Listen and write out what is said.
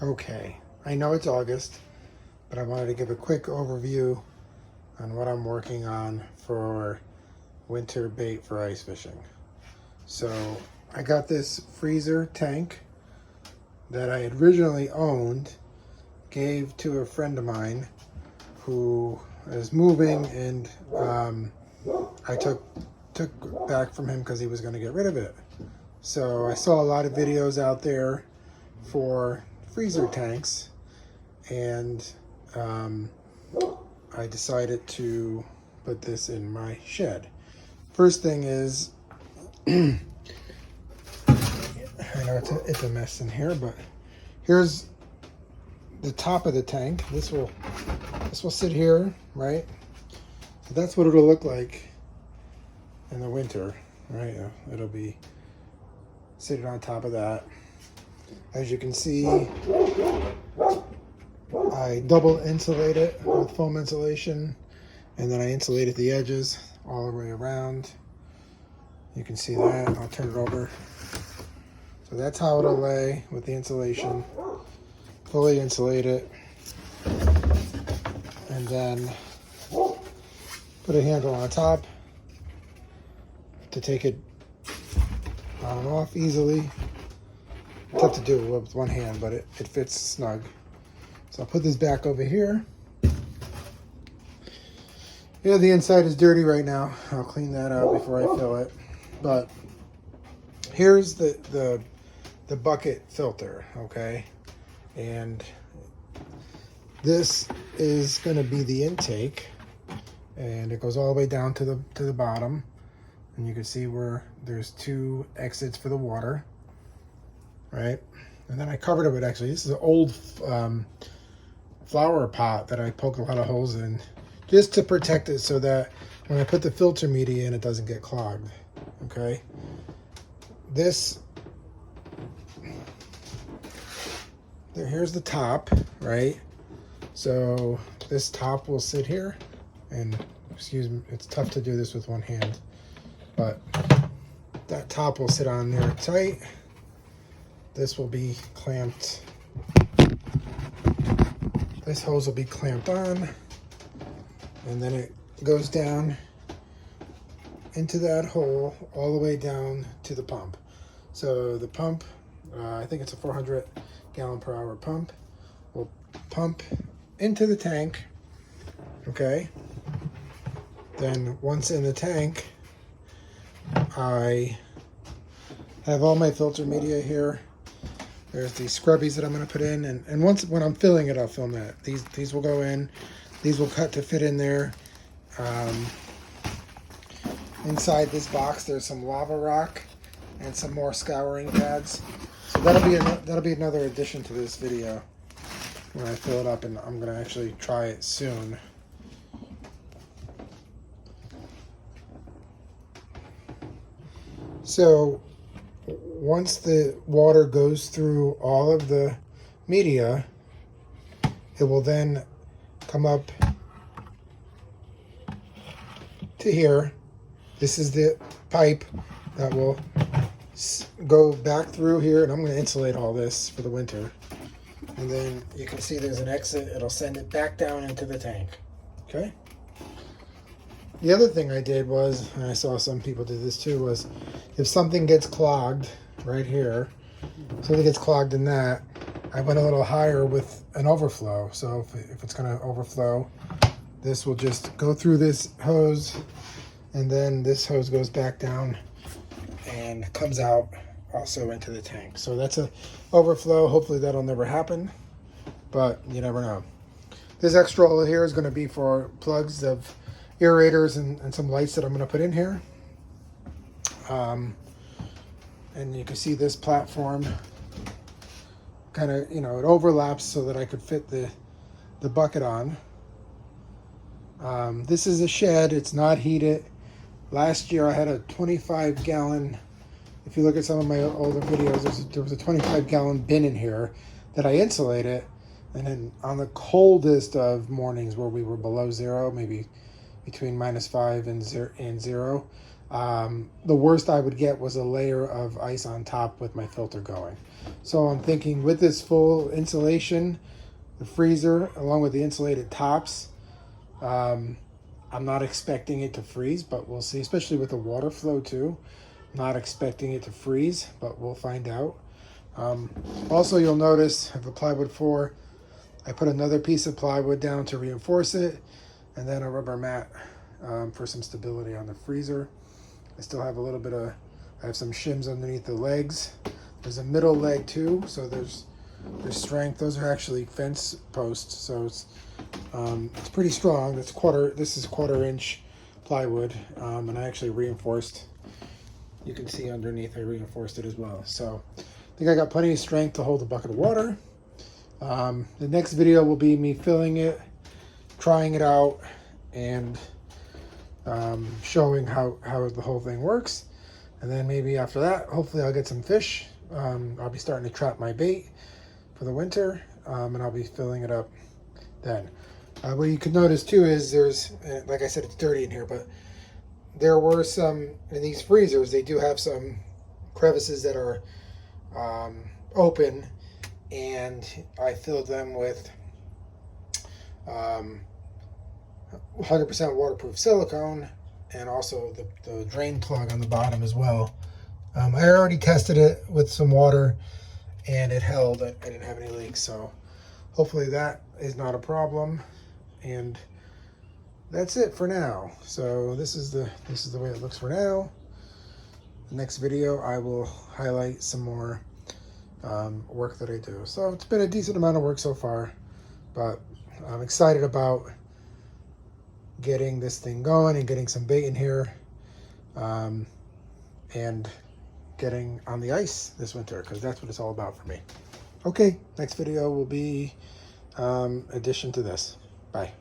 Okay, I know it's August, but I wanted to give a quick overview on what I'm working on for winter bait for ice fishing. So I got this freezer tank that I originally owned, gave to a friend of mine who is moving, and I took back from him because he was going to get rid of it. So I saw a lot of videos out there for freezer tanks, and I decided to put this in my shed. First thing is, I know it's a mess in here, but here's the top of the tank. This will sit here, right? So that's what it'll look like in the winter, right? It'll be sitting on top of that. As you can see, I double insulate it with foam insulation, and then I insulated the edges all the way around. You can see that. I'll turn it over. So that's how it'll lay with the insulation. Fully insulate it, and then put a handle on top to take it on and off easily. Tough to do with one hand, but it fits snug. So I'll put this back over here. Yeah, the inside is dirty right now. I'll clean that out before I fill it. But here's the bucket filter, okay? And this is going to be the intake, and it goes all the way down to the bottom. And you can see where there's two exits for the water, right? And then I covered it with, actually, this is an old flower pot that I poke a lot of holes in, just to protect it so that when I put the filter media in, it doesn't get clogged, okay? Here's the top, right? So this top will sit here, and excuse me, it's tough to do this with one hand, but that top will sit on there tight. This will be clamped. This hose will be clamped on, and then it goes down into that hole all the way down to the pump. So the pump, I think it's a 400 gallon per hour pump, will pump into the tank, okay? Then once in the tank, I have all my filter media here. There's these scrubbies that I'm going to put in, and when I'm filling it, I'll film that. These will go in. These will cut to fit in there. Inside this box, there's some lava rock and some more scouring pads. So that'll be another addition to this video when I fill it up, and I'm going to actually try it soon. So once the water goes through all of the media, it will then come up to here. This is the pipe that will go back through here, and I'm going to insulate all this for the winter. And then you can see there's an exit. It'll send it back down into the tank. Okay? The other thing I did was, and I saw some people do this too, was if something gets clogged right here, something gets clogged in that, I went a little higher with an overflow. So if it's going to overflow, this will just go through this hose, and then this hose goes back down and comes out also into the tank. So that's a overflow. Hopefully that'll never happen, but you never know. This extra hole here is going to be for plugs of aerators and some lights that I'm going to put in here. And you can see this platform kind of, it overlaps so that I could fit the bucket on. This is a shed. It's not heated. Last year I had a 25 gallon, if you look at some of my older videos, there was a 25 gallon bin in here that I insulated. And then on the coldest of mornings where we were below zero, maybe between -5 and 0, The worst I would get was a layer of ice on top with my filter going. So I'm thinking with this full insulation, the freezer, along with the insulated tops, I'm not expecting it to freeze, but we'll see, especially with the water flow too. I'm not expecting it to freeze, but we'll find out. Also, you'll notice I have the plywood 4. I put another piece of plywood down to reinforce it, and then a rubber mat for some stability on the freezer. I still have a little bit of, I have some shims underneath the legs. There's a middle leg too, so there's strength. Those are actually fence posts, so it's pretty strong. This is 1/4 inch plywood, and I actually reinforced. You can see underneath I reinforced it as well. So I think I got plenty of strength to hold a bucket of water. The next video will be me filling it, trying it out, and showing how the whole thing works. And then maybe after that, hopefully I'll get some fish. I'll be starting to trap my bait for the winter, and I'll be filling it up then. What you can notice too is there's, like I said, it's dirty in here, but there were some, in these freezers, they do have some crevices that are open, and I filled them with 100% waterproof silicone, and also the drain plug on the bottom as well. I already tested it with some water and it held. I didn't have any leaks, so hopefully that is not a problem. And that's it for now. So this is the way it looks for now. The next video I will highlight some more work that I do. So it's been a decent amount of work so far, but I'm excited about getting this thing going and getting some bait in here, and getting on the ice this winter, because that's what it's all about for me. Okay, next video will be addition to this. Bye.